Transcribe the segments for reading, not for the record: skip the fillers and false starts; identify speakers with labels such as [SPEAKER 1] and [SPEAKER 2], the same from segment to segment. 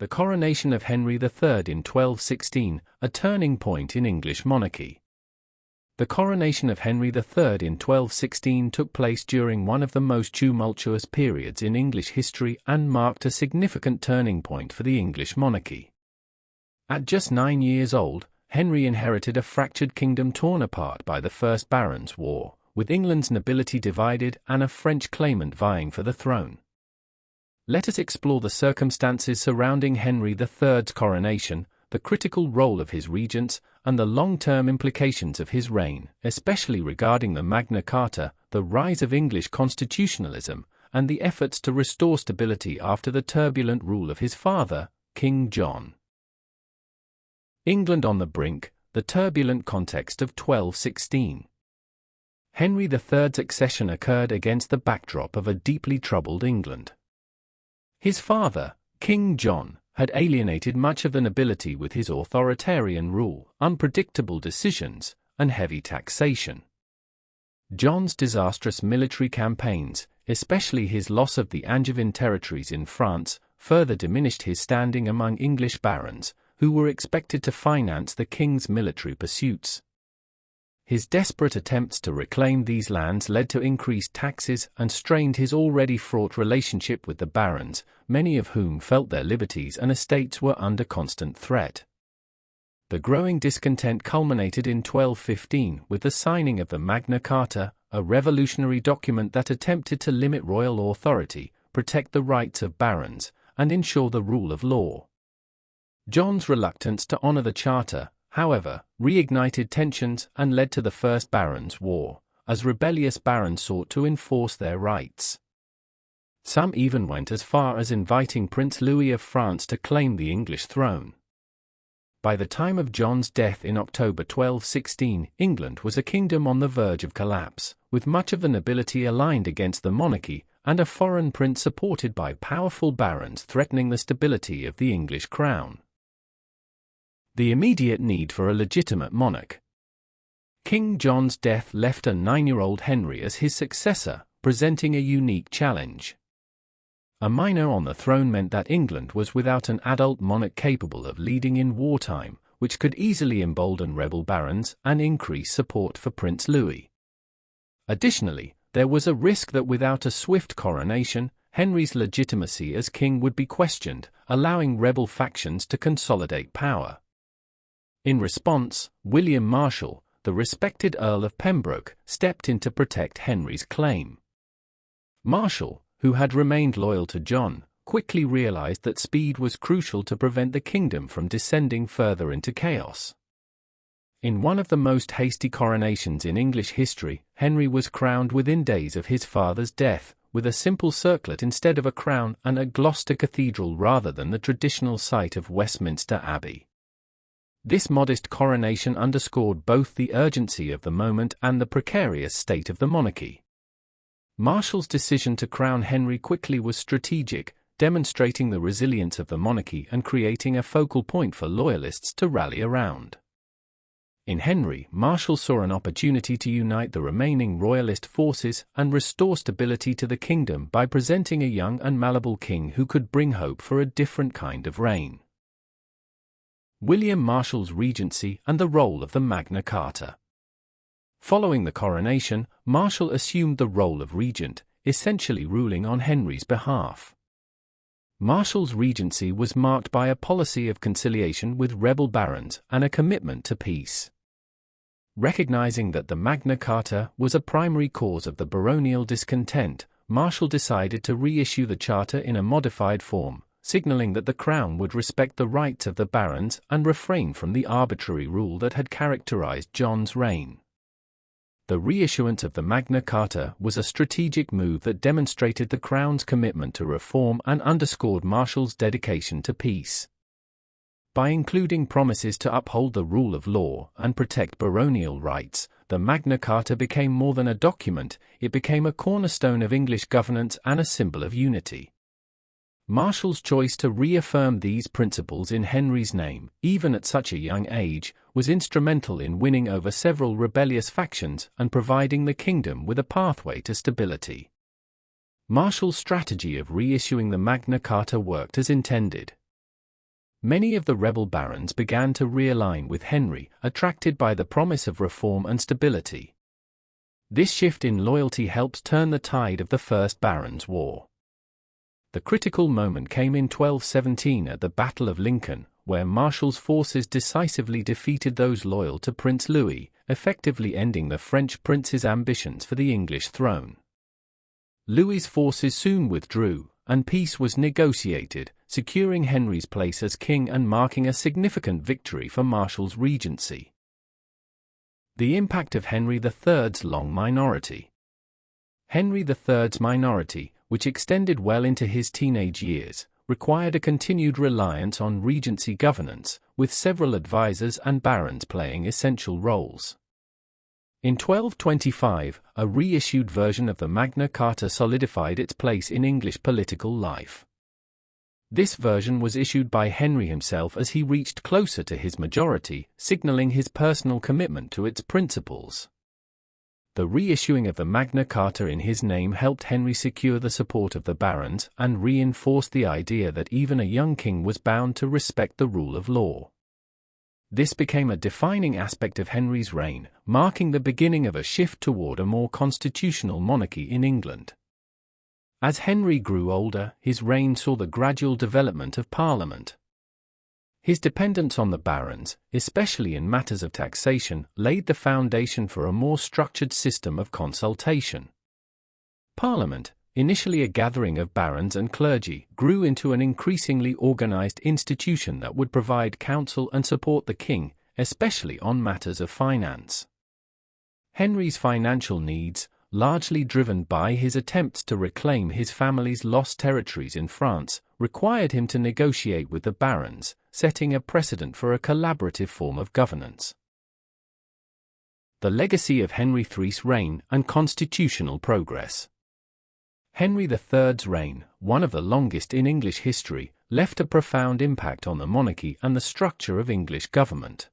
[SPEAKER 1] The coronation of Henry III in 1216, a turning point in English monarchy. The coronation of Henry III in 1216 took place during one of the most tumultuous periods in English history and marked a significant turning point for the English monarchy. At just 9 years old, Henry inherited a fractured kingdom torn apart by the First Barons' War, with England's nobility divided and a French claimant vying for the throne. Let us explore the circumstances surrounding Henry III's coronation, the critical role of his regents, and the long-term implications of his reign, especially regarding the Magna Carta, the rise of English constitutionalism, and the efforts to restore stability after the turbulent rule of his father, King John. England on the brink, the turbulent context of 1216. Henry III's accession occurred against the backdrop of a deeply troubled England. His father, King John, had alienated much of the nobility with his authoritarian rule, unpredictable decisions, and heavy taxation. John's disastrous military campaigns, especially his loss of the Angevin territories in France, further diminished his standing among English barons, who were expected to finance the king's military pursuits. His desperate attempts to reclaim these lands led to increased taxes and strained his already fraught relationship with the barons, many of whom felt their liberties and estates were under constant threat. The growing discontent culminated in 1215 with the signing of the Magna Carta, a revolutionary document that attempted to limit royal authority, protect the rights of barons, and ensure the rule of law. John's reluctance to honor the charter, however, reignited tensions and led to the First Barons' War, as rebellious barons sought to enforce their rights. Some even went as far as inviting Prince Louis of France to claim the English throne. By the time of John's death in October 1216, England was a kingdom on the verge of collapse, with much of the nobility aligned against the monarchy, and a foreign prince supported by powerful barons threatening the stability of the English crown. The immediate need for a legitimate monarch. King John's death left a 9-year-old Henry as his successor, presenting a unique challenge. A minor on the throne meant that England was without an adult monarch capable of leading in wartime, which could easily embolden rebel barons and increase support for Prince Louis. Additionally, there was a risk that without a swift coronation, Henry's legitimacy as king would be questioned, allowing rebel factions to consolidate power. In response, William Marshal, the respected Earl of Pembroke, stepped in to protect Henry's claim. Marshal, who had remained loyal to John, quickly realized that speed was crucial to prevent the kingdom from descending further into chaos. In one of the most hasty coronations in English history, Henry was crowned within days of his father's death, with a simple circlet instead of a crown and at Gloucester Cathedral rather than the traditional site of Westminster Abbey. This modest coronation underscored both the urgency of the moment and the precarious state of the monarchy. Marshal's decision to crown Henry quickly was strategic, demonstrating the resilience of the monarchy and creating a focal point for loyalists to rally around. In Henry, Marshal saw an opportunity to unite the remaining royalist forces and restore stability to the kingdom by presenting a young and malleable king who could bring hope for a different kind of reign. William Marshal's regency and the role of the Magna Carta. Following the coronation, Marshal assumed the role of regent, essentially ruling on Henry's behalf. Marshal's regency was marked by a policy of conciliation with rebel barons and a commitment to peace. Recognizing that the Magna Carta was a primary cause of the baronial discontent, Marshal decided to reissue the charter in a modified form, signaling that the crown would respect the rights of the barons and refrain from the arbitrary rule that had characterized John's reign. The reissuance of the Magna Carta was a strategic move that demonstrated the crown's commitment to reform and underscored Marshal's dedication to peace. By including promises to uphold the rule of law and protect baronial rights, the Magna Carta became more than a document, it became a cornerstone of English governance and a symbol of unity. Marshal's choice to reaffirm these principles in Henry's name, even at such a young age, was instrumental in winning over several rebellious factions and providing the kingdom with a pathway to stability. Marshal's strategy of reissuing the Magna Carta worked as intended. Many of the rebel barons began to realign with Henry, attracted by the promise of reform and stability. This shift in loyalty helped turn the tide of the First Barons' War. The critical moment came in 1217 at the Battle of Lincoln, where Marshall's forces decisively defeated those loyal to Prince Louis, effectively ending the French prince's ambitions for the English throne. Louis's forces soon withdrew, and peace was negotiated, securing Henry's place as king and marking a significant victory for Marshall's regency. The impact of Henry III's long minority. Henry III's minority, which extended well into his teenage years, required a continued reliance on regency governance, with several advisors and barons playing essential roles. In 1225, a reissued version of the Magna Carta solidified its place in English political life. This version was issued by Henry himself as he reached closer to his majority, signaling his personal commitment to its principles. The reissuing of the Magna Carta in his name helped Henry secure the support of the barons and reinforced the idea that even a young king was bound to respect the rule of law. This became a defining aspect of Henry's reign, marking the beginning of a shift toward a more constitutional monarchy in England. As Henry grew older, his reign saw the gradual development of Parliament. His dependence on the barons, especially in matters of taxation, laid the foundation for a more structured system of consultation. Parliament, initially a gathering of barons and clergy, grew into an increasingly organized institution that would provide counsel and support the king, especially on matters of finance. Henry's financial needs, largely driven by his attempts to reclaim his family's lost territories in France, required him to negotiate with the barons, setting a precedent for a collaborative form of governance. The legacy of Henry III's reign and constitutional progress. Henry III's reign, one of the longest in English history, left a profound impact on the monarchy and the structure of English government.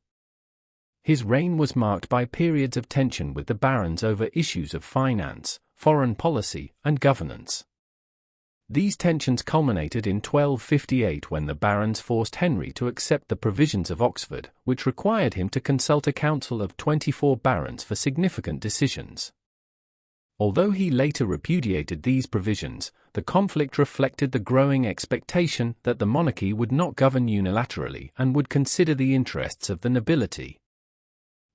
[SPEAKER 1] His reign was marked by periods of tension with the barons over issues of finance, foreign policy, and governance. These tensions culminated in 1258 when the barons forced Henry to accept the provisions of Oxford, which required him to consult a council of 24 barons for significant decisions. Although he later repudiated these provisions, the conflict reflected the growing expectation that the monarchy would not govern unilaterally and would consider the interests of the nobility.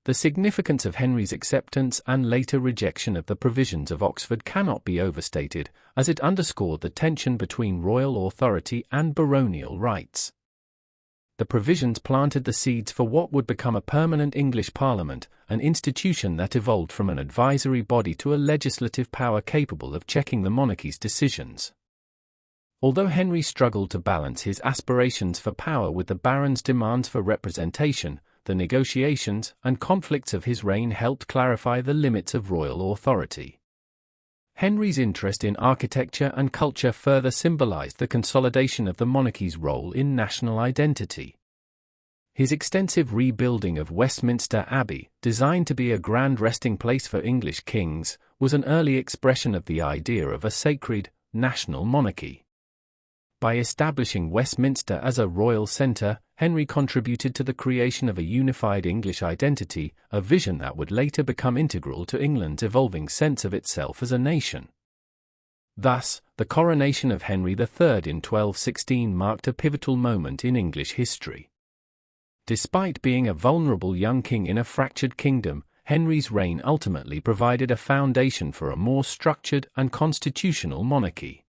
[SPEAKER 1] The significance of Henry's acceptance and later rejection of the provisions of Oxford cannot be overstated, as it underscored the tension between royal authority and baronial rights. The provisions planted the seeds for what would become a permanent English Parliament, an institution that evolved from an advisory body to a legislative power capable of checking the monarchy's decisions. Although Henry struggled to balance his aspirations for power with the barons' demands for representation, the negotiations and conflicts of his reign helped clarify the limits of royal authority. Henry's interest in architecture and culture further symbolized the consolidation of the monarchy's role in national identity. His extensive rebuilding of Westminster Abbey, designed to be a grand resting place for English kings, was an early expression of the idea of a sacred, national monarchy. By establishing Westminster as a royal centre, Henry contributed to the creation of a unified English identity, a vision that would later become integral to England's evolving sense of itself as a nation. Thus, the coronation of Henry III in 1216 marked a pivotal moment in English history. Despite being a vulnerable young king in a fractured kingdom, Henry's reign ultimately provided a foundation for a more structured and constitutional monarchy.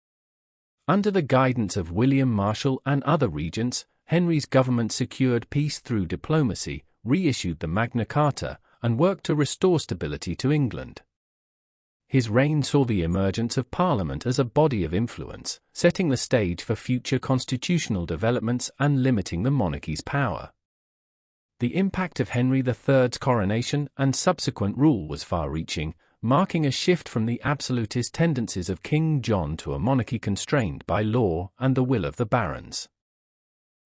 [SPEAKER 1] Under the guidance of William Marshall and other regents, Henry's government secured peace through diplomacy, reissued the Magna Carta, and worked to restore stability to England. His reign saw the emergence of Parliament as a body of influence, setting the stage for future constitutional developments and limiting the monarchy's power. The impact of Henry III's coronation and subsequent rule was far-reaching, marking a shift from the absolutist tendencies of King John to a monarchy constrained by law and the will of the barons.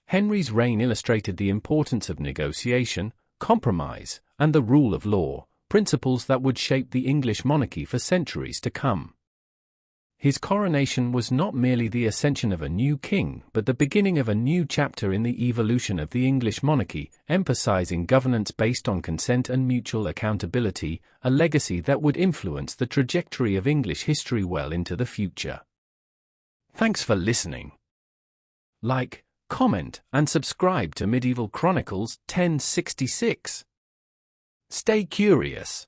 [SPEAKER 1] Henry's reign illustrated the importance of negotiation, compromise, and the rule of law, principles that would shape the English monarchy for centuries to come. His coronation was not merely the ascension of a new king, but the beginning of a new chapter in the evolution of the English monarchy, emphasizing governance based on consent and mutual accountability, a legacy that would influence the trajectory of English history well into the future. Thanks for listening. Like, comment, and subscribe to Medieval Chronicles 1066. Stay curious.